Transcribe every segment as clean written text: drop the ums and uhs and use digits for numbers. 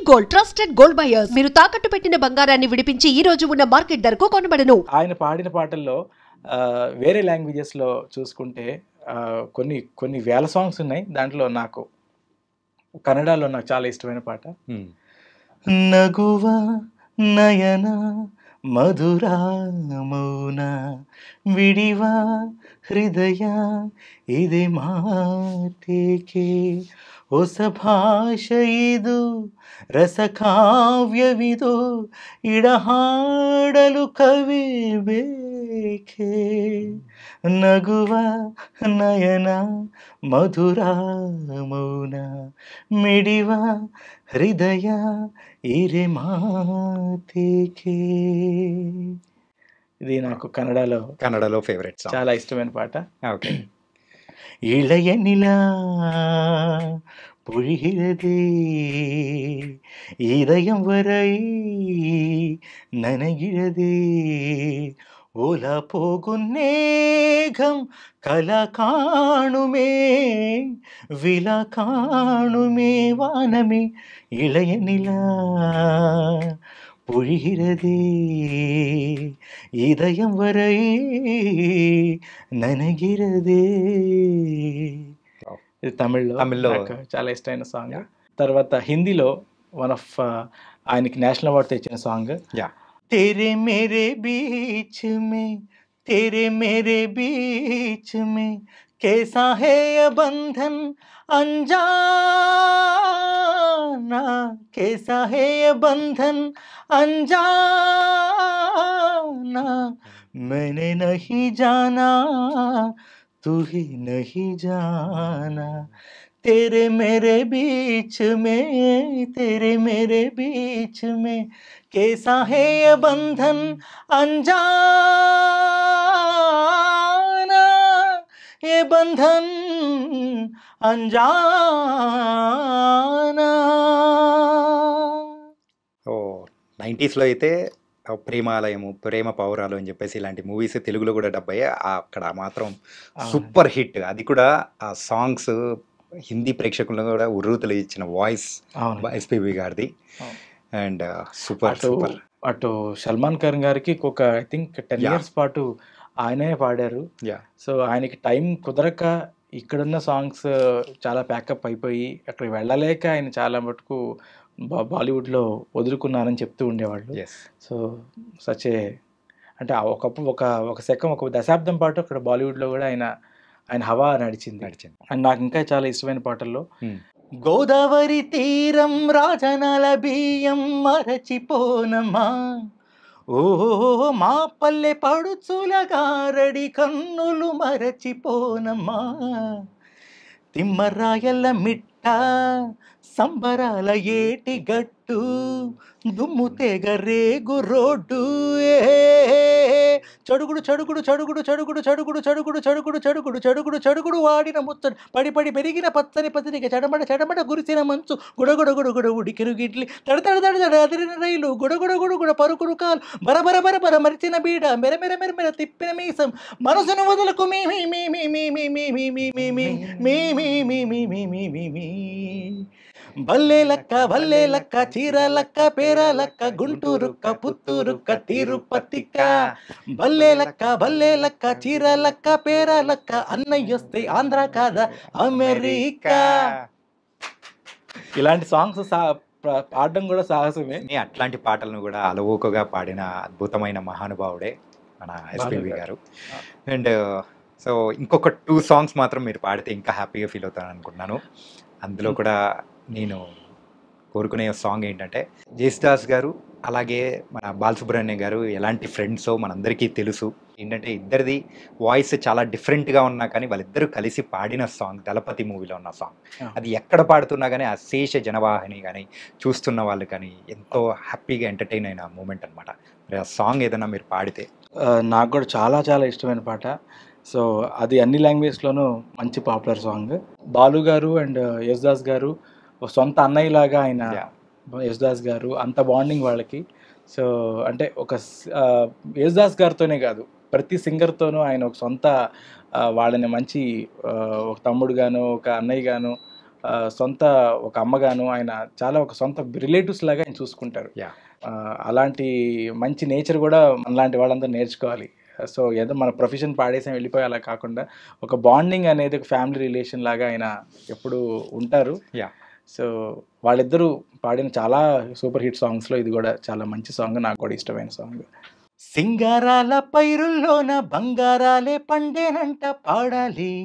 Gold trusted gold buyers. మీరు తాకట్టు పెట్టిన బంగారాన్ని విడిపించి ఈ రోజు ఉన్న మార్కెట్ ధరకు కొనబడను. ఆయన పాడిన పాటల్లో వేరే లాంగ్వేజెస్లో చూసుకుంటే కొన్ని కొన్ని వేల సాంగ్స్ ఉన్నాయి. దాంట్లో నాకు కన్నడలో నాకు చాలా ఇష్టమైన పాట నగువ నయన మధురా మౌన విడివా ಹೃದಯ ಇದೆ ಮಾತೇಕೆ ಹೊಸ ಭಾಷೆ ಇದು ರಸಕಾವ್ಯವಿದು ಇಡಹಾಡಲು ಕವಿ ಬೇಕೆ ನಗುವ ನಯನ ಮಧುರ ಮೌನ ಮಿಡಿವ ಹೃದಯ ಇರೆ ಮಾತೇಕೆ. ఇది నాకు కన్నడలో ఫేవరెట్ సాంగ్, చాలా ఇష్టమైన పాట. ఓకే. இளைய நிலா பொழிகிறதே இதயம் வரை நனைகிறதே ஓலா போகும் நேகம் கலா காணுமே விலா காணுமே வானமே இளைய நிலா பொழிகிறதே இதயம் வரை ననగిరదే. ఇది తమిళ్లో చాలా ఇష్టమైన సాంగ్. తర్వాత హిందీలో వన్ ఆఫ్ ఆయనకి నేషనల్ అవార్డు తెచ్చిన సాంగ్ तेरे मेरे बीच में तेरे मेरे बीच में कैसा है ये बंधन अनजाना कैसा है ये बंधन अनजाना मैंने नहीं जाना तू ही नहीं जाना तेरे मेरे बीच में कैसा है ये बंधन अनजाना ये बंधन अनजाना. ఓ 90స్లో అయితే ప్రేమాలయము, ప్రేమ పౌరాలు అని చెప్పేసి ఇలాంటి మూవీస్ తెలుగులో కూడా డబ్ అయ్యాయి. అక్కడ మాత్రం సూపర్ హిట్. అది కూడా ఆ సాంగ్స్ హిందీ ప్రేక్షకులను కూడా ఉర్రూతలు ఇచ్చిన వాయిస్ ఎస్పీబీ గారిది. And super. అటు సల్మాన్ ఖాన్ గారికి ఒక ఐ థింక్ 10 years పాటు ఆయనే పాడారు. సో ఆయనకి టైం కుదరక ఇక్కడున్న సాంగ్స్ చాలా ప్యాకప్ అయిపోయి అక్కడికి వెళ్ళలేక ఆయన చాలా మటుకు బాలీవుడ్లో వదులుకున్నారని చెప్తూ ఉండేవాళ్ళు. సో సచే అంటే ఒకప్పుడు ఒక శకం ఒక దశాబ్దం పాటు అక్కడ బాలీవుడ్లో కూడా ఆయన హవా నడిచింది. అండ్ నాకు ఇంకా చాలా ఇష్టమైన పాటల్లో గోదావరి తీరం రాజనాల బియ్యం మరచిపోనమ్మా ఓ మా పల్లె పడుచుల గారడి కన్నులు మరచిపోనమ్మా తిమ్మరాయల మిట్ట సంబరాల ఏటి గట్టు దుమ్ము తెగ రేగు రోడ్డు చడుగుడు చడుగుడు చడుగుడు చడుగుడు చడుగుడు చడుగుడు చడుగుడు చడుగుడు చడుగుడు చడుగుడు వాడిన ముచ్చడు పడి పడి పెరిగిన పచ్చని పచ్చనిక చెడమడ చెడమడ గురిసిన మంచు గుడగుడ గుడగుడ ఉడికిరు గిడ్లి తడతడ తడతడ అదిరిన రైలు గుడగుడ గుడగుడ పరుకురు కాలు బరబర బరబర మరిచిన బీడ మెర మెర మెర మెర తిప్పిన మీసం మనసును వదలకు మీ మీ మీ మీ మీ మీ మీ మీ మీ మీ మీ మీ మీ మీ మీ మీ మీ భల్లే లక్క చీర లక్క పేర లక్క గుంటూరుక్క పుత్తూరుక్క తిరుపతిక్క భల్లే లక్క చీర లక్క పేర లక్క అన్నయ్యొస్తే ఆంధ్ర కాదా అమెరికా. ఇలాంటి సాంగ్స్ పాడడం కూడా సాహసమే. అట్లాంటి పాటలను కూడా అలవోకగా పాడిన అద్భుతమైన మహానుభావుడే మన ఎస్పీబీ గారు. అండ్ సో ఇంకొక 2 songs మాత్రం మీరు పాడితే ఇంకా హ్యాపీగా ఫీల్ అవుతాను అనుకుంటున్నాను. అందులో కూడా నేను కోరుకునే సాంగ్ ఏంటంటే జేసుదాస్ గారు అలాగే మన బాలసుబ్రహ్మణ్యం గారు ఎలాంటి ఫ్రెండ్సో మనందరికీ తెలుసు. ఏంటంటే ఇద్దరిది వాయిస్ చాలా డిఫరెంట్గా ఉన్నా కానీ వాళ్ళిద్దరూ కలిసి పాడిన సాంగ్ దళపతి మూవీలో ఉన్న సాంగ్. అది ఎక్కడ పాడుతున్నా కానీ ఆ శేష జనవాహిని కానీ చూస్తున్న వాళ్ళు కానీ ఎంతో హ్యాపీగా ఎంటర్టైన్ అయిన మూమెంట్ అనమాట. మరి ఆ సాంగ్ ఏదైనా మీరు పాడితే. నాకు కూడా చాలా చాలా ఇష్టమైన పాట. సో అది అన్ని లాంగ్వేజ్లోనూ మంచి పాపులర్ సాంగ్. బాలు గారు అండ్ యేసుదాస్ గారు సొంత అన్నయ్యలాగా ఆయన యేసుదాస్ గారు అంత బాండింగ్ వాళ్ళకి. సో అంటే ఒక యేసుదాస్ గారితోనే కాదు ప్రతి సింగర్తోనూ ఆయన ఒక సొంత వాళ్ళని మంచి ఒక తమ్ముడుగాను ఒక అన్నయ్యగాను సొంత ఒక అమ్మగాను ఆయన చాలా ఒక సొంత రిలేటివ్స్ లాగా ఆయన చూసుకుంటారు. అలాంటి మంచి నేచర్ కూడా మనలాంటి వాళ్ళందరూ నేర్చుకోవాలి. సో ఏదో మన ప్రొఫెషన్ పాడేసాం వెళ్ళిపోయి అలా కాకుండా ఒక బాండింగ్ అనేది ఒక ఫ్యామిలీ రిలేషన్ లాగా ఆయన ఎప్పుడు ఉంటారు. సో వాళ్ళిద్దరూ పాడిన చాలా సూపర్ హిట్ సాంగ్స్లో ఇది కూడా చాలా మంచి సాంగ్, నాకు కూడా ఇష్టమైన సాంగ్. సింగారాల పైరుల్లోన బంగారాలే పండేనంట పాడాలి,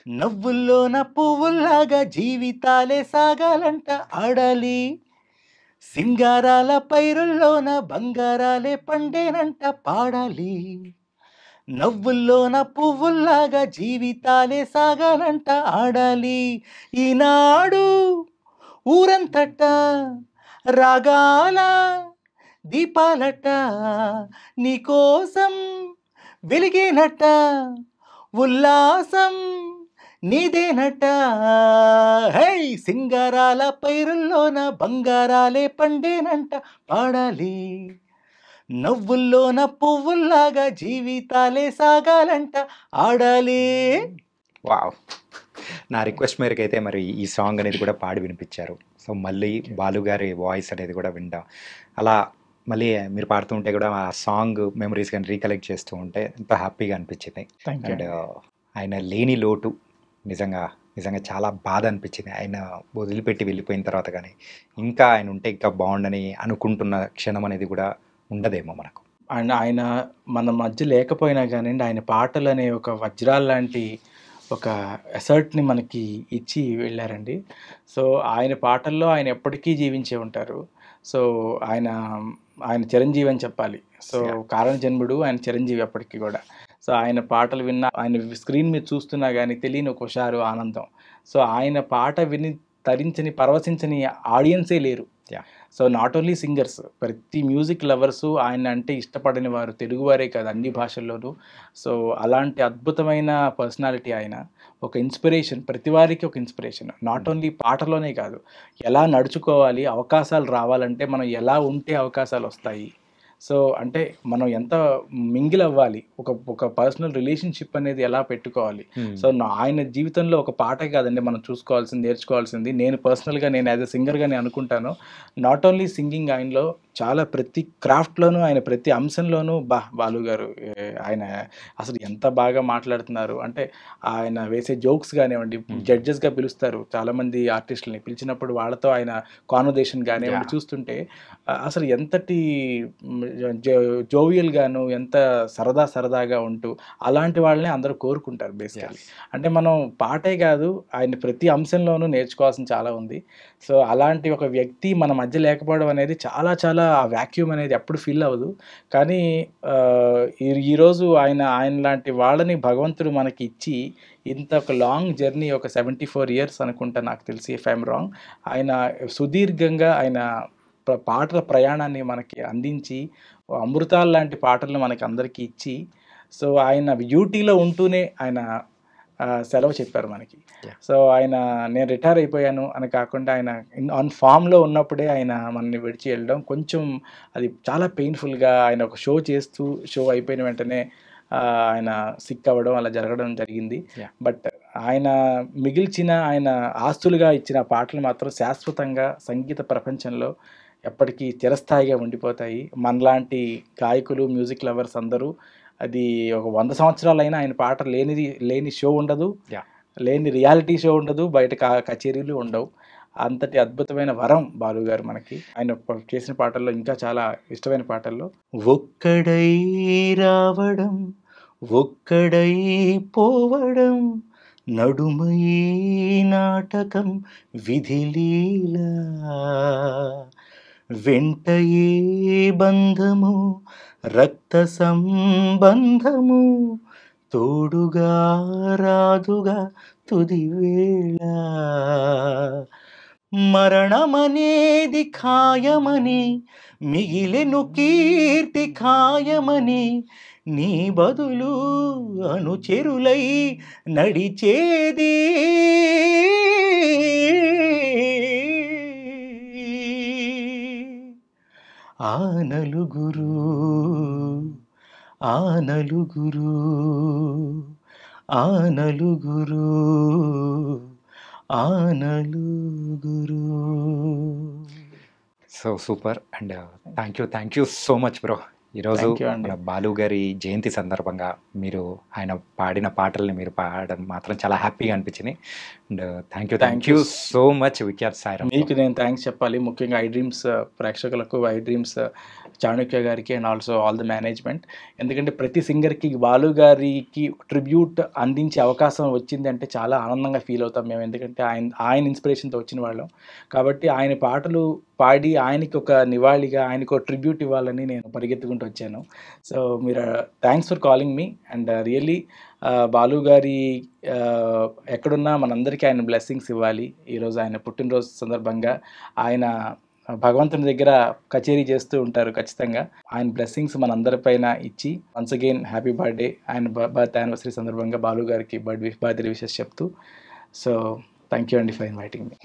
నవ్వుల్లోన పువ్వుల్లాగా జీవితాలే సాగాలంట ఆడాలి. సింగారాల పైరుల్లోన బంగారాలే పండేనంట పాడాలి, నవ్వుల్లోన పువ్వుల్లాగా జీవితాలే సాగాలంట ఆడాలి. ఈనాడు ఊరంతట రాగాల దీపాలట నీకోసం వెలిగేనట, ఉల్లాసం నీదేనట. హై సింగారాల పైరుల్లోన బంగారాలే పండేనంట పాడాలి, నవ్వుల్లోన పువ్వుల్లాగా జీవితాలే సాగాలంట ఆడాలి. వావ్! నా రిక్వెస్ట్ మేరకు అయితే మరి ఈ సాంగ్ అనేది కూడా పాడి వినిపించారు. సో మళ్ళీ బాలుగారి వాయిస్ అనేది కూడా వింటాం. అలా మళ్ళీ మీరు పాడుతూ ఉంటే కూడా ఆ సాంగ్ మెమరీస్ కానీ రీకలెక్ట్ చేస్తూ ఉంటే ఎంతో హ్యాపీగా అనిపించింది. అండ్ ఆయన లేని లోటు నిజంగా నిజంగా చాలా బాధ అనిపించింది. ఆయన వదిలిపెట్టి వెళ్ళిపోయిన తర్వాత కానీ ఇంకా ఆయన ఉంటే ఇంకా బాగుండని అనుకుంటున్న క్షణం అనేది కూడా ఉండదేమో మనకు. అండ్ ఆయన మన మధ్య లేకపోయినా కానివ్వండి, ఆయన పాటలు అనే ఒక వజ్రాలు లాంటి ఒక ఎసర్ట్ని మనకి ఇచ్చి వెళ్ళారండి. సో ఆయన పాటల్లో ఆయన ఎప్పటికీ జీవించే ఉంటారు. సో ఆయన చిరంజీవి అని చెప్పాలి. సో కారణ జన్ముడు ఆయన చిరంజీవి ఎప్పటికీ కూడా. సో ఆయన పాటలు విన్నా, ఆయన స్క్రీన్ మీద చూస్తున్నా కానీ తెలియని ఒక హుషారు ఆనందం. సో ఆయన పాట విని తరించని పరవశించని ఆడియన్సే లేరు. సో నాట్ ఓన్లీ సింగర్స్, ప్రతి మ్యూజిక్ లవర్సు ఆయన అంటే ఇష్టపడని వారు తెలుగువారే కాదు అన్ని భాషల్లోనూ. సో అలాంటి అద్భుతమైన పర్సనాలిటీ ఆయన, ఒక ఇన్స్పిరేషన్, ప్రతి వారికి ఒక ఇన్స్పిరేషన్. నాట్ ఓన్లీ పాటలోనే కాదు, ఎలా నడుచుకోవాలి, అవకాశాలు రావాలంటే మనం ఎలా ఉంటే అవకాశాలు వస్తాయి. సో అంటే మనం ఎంత మింగిల్ అవ్వాలి, ఒక పర్సనల్ రిలేషన్షిప్ అనేది ఎలా పెట్టుకోవాలి. సో ఆయన జీవితంలో ఒక పాటే కాదండి మనం చూసుకోవాల్సింది, నేర్చుకోవాల్సింది. నేను పర్సనల్గా నేను యాజ్ ఎ సింగర్గా నేను అనుకుంటాను, నాట్ ఓన్లీ సింగింగ్, ఆయనలో చాలా ప్రతి క్రాఫ్ట్లోనూ ఆయన ప్రతి అంశంలోనూ బాలు గారు ఆయన అసలు ఎంత బాగా మాట్లాడుతున్నారు అంటే, ఆయన వేసే జోక్స్ కానివ్వండి, జడ్జెస్గా పిలుస్తారు చాలామంది ఆర్టిస్టులని, పిలిచినప్పుడు వాళ్ళతో ఆయన కాన్వర్జేషన్ కానివ్వండి చూస్తుంటే అసలు ఎంతటి జోవియల్గాను ఎంత సరదాగా ఉంటూ అలాంటి వాళ్ళని అందరూ కోరుకుంటారు బేసికలీ. అంటే మనం పాటే కాదు ఆయన ప్రతి అంశంలోనూ నేర్చుకోవాల్సిన చాలా ఉంది. సో అలాంటి ఒక వ్యక్తి మన మధ్య లేకపోవడం అనేది చాలా చాలా ఆ వ్యాక్యూమ్ అనేది ఎప్పుడు ఫీల్ అవ్వదు. కానీ ఈరోజు ఆయన లాంటి వాళ్ళని భగవంతుడు మనకి ఇచ్చి ఇంత ఒక లాంగ్ జర్నీ, ఒక 74 years అనుకుంటా నాకు తెలిసి, ఇఫ్ ఐఎమ్ రాంగ్, ఆయన సుదీర్ఘంగా ఆయన పాటల ప్రయాణాన్ని మనకి అందించి అమృతాలు లాంటి పాటలను మనకి అందరికీ ఇచ్చి, సో ఆయన యూటీలో ఉంటూనే ఆయన సెలవు చెప్పారు మనకి. సో ఆయన నేను రిటైర్ అయిపోయాను అని కాకుండా ఆయన ఆన్ ఫామ్లో ఉన్నప్పుడే ఆయన మనల్ని విడిచి వెళ్ళడం కొంచెం అది చాలా పెయిన్ఫుల్గా, ఆయన ఒక షో చేస్తూ షో అయిపోయిన వెంటనే ఆయన సిక్ అవ్వడం అలా జరగడం జరిగింది. బట్ ఆయన మిగిల్చిన, ఆయన ఆస్తులుగా ఇచ్చిన పాటలు మాత్రం శాశ్వతంగా సంగీత ప్రపంచంలో ఎప్పటికీ చిరస్థాయిగా ఉండిపోతాయి. మనలాంటి గాయకులు, మ్యూజిక్ లవర్స్ అందరూ అది ఒక 100 సంవత్సరాలైనా ఆయన పాట లేని షో ఉండదు, లేని రియాలిటీ షో ఉండదు, బయట కచేరీలు ఉండవు. అంతటి అద్భుతమైన వరం బాలు గారు మనకి. ఆయన చేసిన పాటల్లో ఇంకా చాలా ఇష్టమైన పాటల్లో ఒక్కడై రావడం ఒక్కడై పోవడం నడుమై నాటకం విధిలీలా వెంటయే బంధము రక్త సంబంధము తోడుగా రాదుగా తుదివేళ మరణమనేది ఖాయమని మిగిలెను కీర్తి ఖాయమని నీ బదులు అనుచెరులై నడిచేది ఆ నలుగురు ఆ నలుగురు ఆ నలుగురు ఆనలుగురు. So super and thank you so much bro. ఈరోజు థ్యాంక్ యూ అండి. మన బాలు గారి జయంతి సందర్భంగా మీరు ఆయన పాడిన పాటల్ని మీరు పాడడం మాత్రం చాలా హ్యాపీగా అనిపించింది. And thank you so much Vikhyat Sairam. మీకు నేను థ్యాంక్స్ చెప్పాలి, ముఖ్యంగా ఐ డ్రీమ్స్ ప్రేక్షకులకు, ఐ డ్రీమ్స్ చాణక్య గారికి and also all the management. ఎందుకంటే ప్రతి సింగర్కి బాలు గారికి ట్రిబ్యూట్ అందించే అవకాశం వచ్చింది అంటే చాలా ఆనందంగా ఫీల్ అవుతాం మేము. ఎందుకంటే ఆయన ఇన్స్పిరేషన్తో వచ్చిన వాళ్ళం కాబట్టి ఆయన పాటలు పాడి ఆయనకి ఒక నివాళిగా, ఆయనకు ఒక ట్రిబ్యూట్ ఇవ్వాలని నేను పరిగెత్తుకుంటూ వచ్చాను. సో మీరు thanks for calling me and really Balu గారి ఎక్కడున్నా మనందరికీ ఆయన బ్లెస్సింగ్స్ ఇవ్వాలి. ఈరోజు ఆయన పుట్టినరోజు సందర్భంగా ఆయన భగవంతుని దగ్గర కచేరీ చేస్తూ ఉంటారు ఖచ్చితంగా. ఆయన బ్లెస్సింగ్స్ మనందరిపైన ఇచ్చి వన్స్ అగైన్ హ్యాపీ బర్త్డే. ఆయన బర్త్ యానివర్సరీ సందర్భంగా బాలు గారికి బర్త్డే విషెస్ చెప్తూ. సో థ్యాంక్ యూ అండి ఫర్ ఇన్వైటింగ్ మీ.